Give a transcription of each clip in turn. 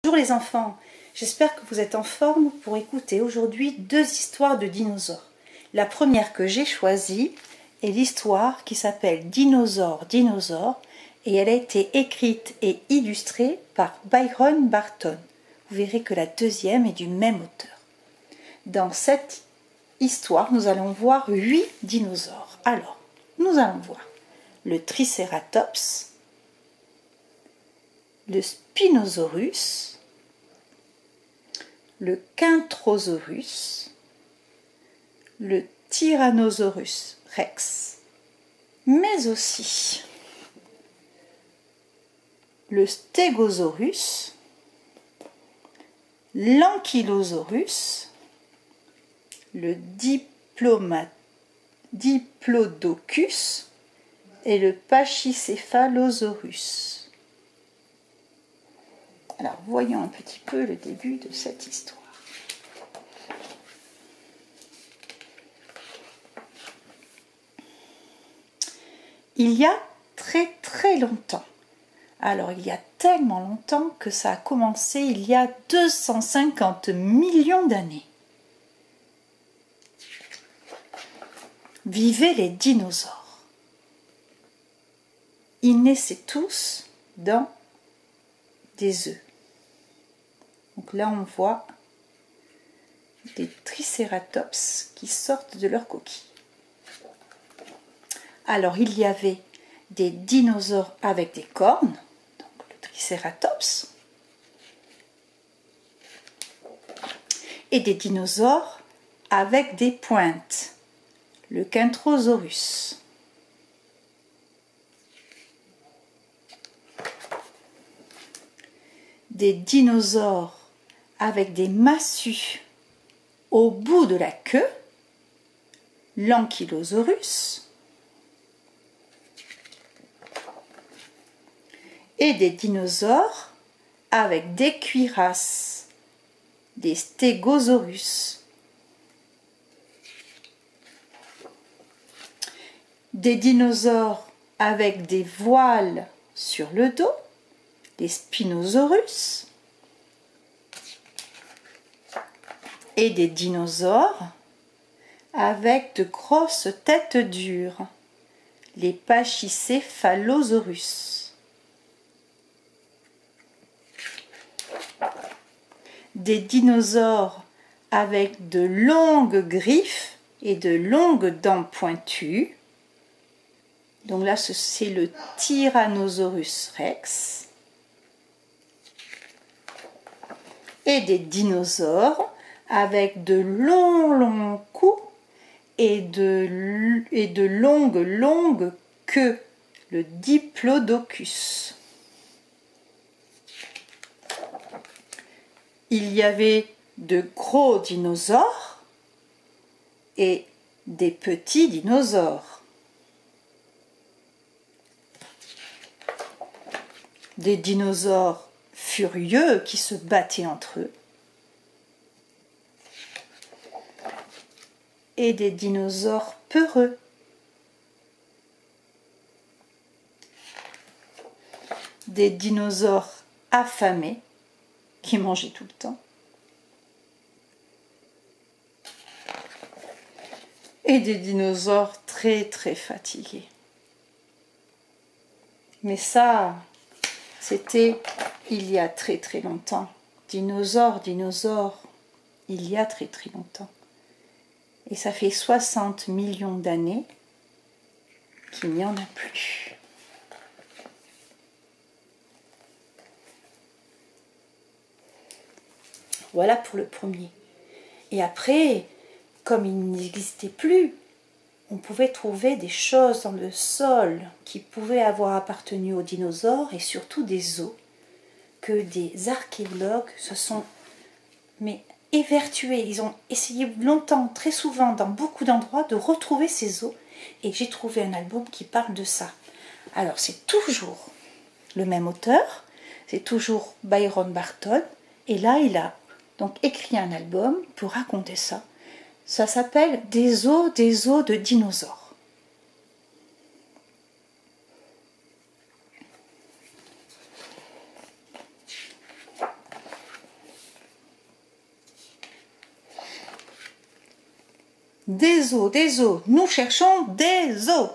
Bonjour les enfants, j'espère que vous êtes en forme pour écouter aujourd'hui 2 histoires de dinosaures. La première que j'ai choisie est l'histoire qui s'appelle Dinosaure, dinosaure et elle a été écrite et illustrée par Byron Barton. Vous verrez que la deuxième est du même auteur. Dans cette histoire, nous allons voir 8 dinosaures. Alors, nous allons voir le Triceratops, le Spinosaurus, le Kentrosaurus, le Tyrannosaurus Rex, mais aussi le Stegosaurus, l'Ankylosaurus, le Diplodocus et le Pachycephalosaurus. Alors, voyons un petit peu le début de cette histoire. Il y a très très longtemps. Alors, il y a tellement longtemps que ça a commencé il y a 250 millions d'années. Vivaient les dinosaures. Ils naissaient tous dans des œufs. Donc là, on voit des tricératops qui sortent de leur coquille. Alors, il y avait des dinosaures avec des cornes, donc le tricératops, et des dinosaures avec des pointes, le Kentrosaurus. Des dinosaures avec des massues au bout de la queue, l'Ankylosaurus, et des dinosaures avec des cuirasses, des Stegosaurus. Des dinosaures avec des voiles sur le dos, les Spinosaurus, et des dinosaures avec de grosses têtes dures, les Pachycephalosaurus. Des dinosaures avec de longues griffes et de longues dents pointues. Donc là, c'est le Tyrannosaurus Rex. Et des dinosaures avec de longs coups et de longues queues, le Diplodocus. Il y avait de gros dinosaures et des petits dinosaures. Des dinosaures furieux qui se battaient entre eux. Et des dinosaures peureux. Des dinosaures affamés qui mangeaient tout le temps. Et des dinosaures très très fatigués. Mais ça, c'était il y a très très longtemps. Dinosaures, il y a très très longtemps. Et ça fait 60 millions d'années qu'il n'y en a plus. Voilà pour le premier. Et après, comme il n'existait plus, on pouvait trouver des choses dans le sol qui pouvaient avoir appartenu aux dinosaures et surtout des os que des archéologues se sont évertués. Ils ont essayé longtemps, très souvent, dans beaucoup d'endroits, de retrouver ces os. Et j'ai trouvé un album qui parle de ça. Alors, c'est toujours le même auteur, c'est toujours Byron Barton. Et là, il a donc écrit un album pour raconter ça. Ça s'appelle des os de dinosaures. Des os, nous cherchons des os.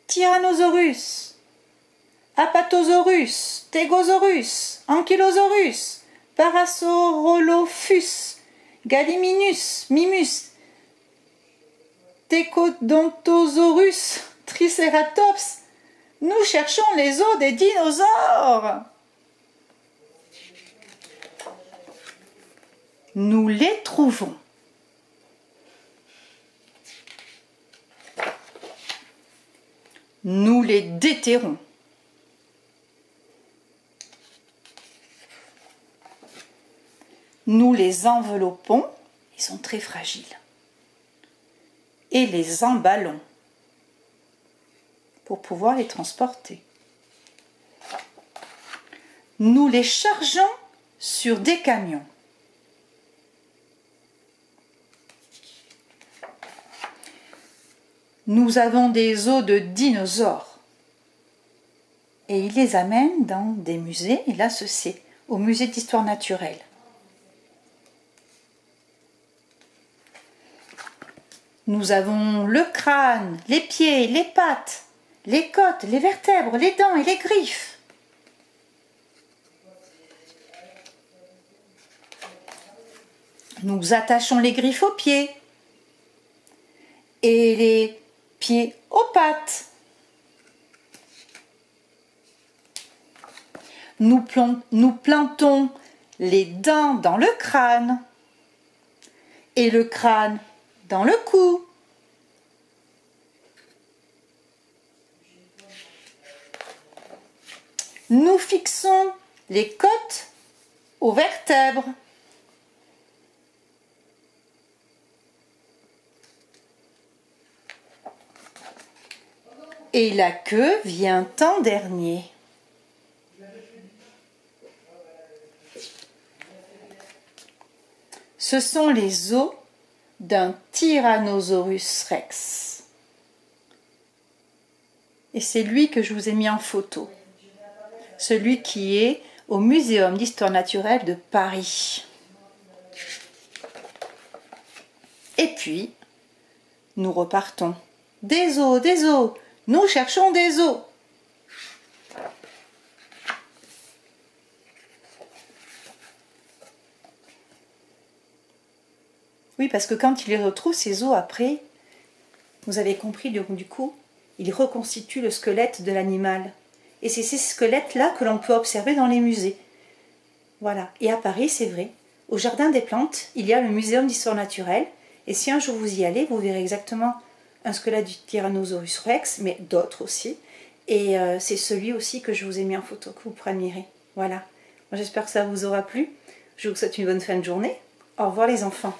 Tyrannosaurus, Apatosaurus, Stegosaurus, Ankylosaurus, Parasaurolophus, Gallimimus, Mimus, Tecodontosaurus, Triceratops. Nous cherchons les os des dinosaures. Nous les trouvons. Nous les déterrons. Nous les enveloppons, ils sont très fragiles, et les emballons pour pouvoir les transporter. Nous les chargeons sur des camions. Nous avons des os de dinosaures et ils les amènent dans des musées, et là c'est au musée d'histoire naturelle. Nous avons le crâne, les pieds, les pattes, les côtes, les vertèbres, les dents et les griffes. Nous attachons les griffes aux pieds et les pieds aux pattes. Nous plantons les dents dans le crâne et le crâne dans le cou. Nous fixons les côtes aux vertèbres. Et la queue vient en dernier. Ce sont les os d'un Tyrannosaurus rex. Et c'est lui que je vous ai mis en photo. Celui qui est au Muséum d'histoire naturelle de Paris. Et puis, nous repartons. Des os, nous cherchons des os. Oui, parce que quand il les retrouve, ces os, après, vous avez compris, du coup, il reconstitue le squelette de l'animal. Et c'est ces squelettes-là que l'on peut observer dans les musées. Voilà. Et à Paris, c'est vrai, au Jardin des Plantes, il y a le Muséum d'histoire naturelle. Et si un jour vous y allez, vous verrez exactement un squelette du Tyrannosaurus rex, mais d'autres aussi. Et c'est celui aussi que je vous ai mis en photo, que vous pourrez admirer. Voilà. J'espère que ça vous aura plu. Je vous souhaite une bonne fin de journée. Au revoir les enfants.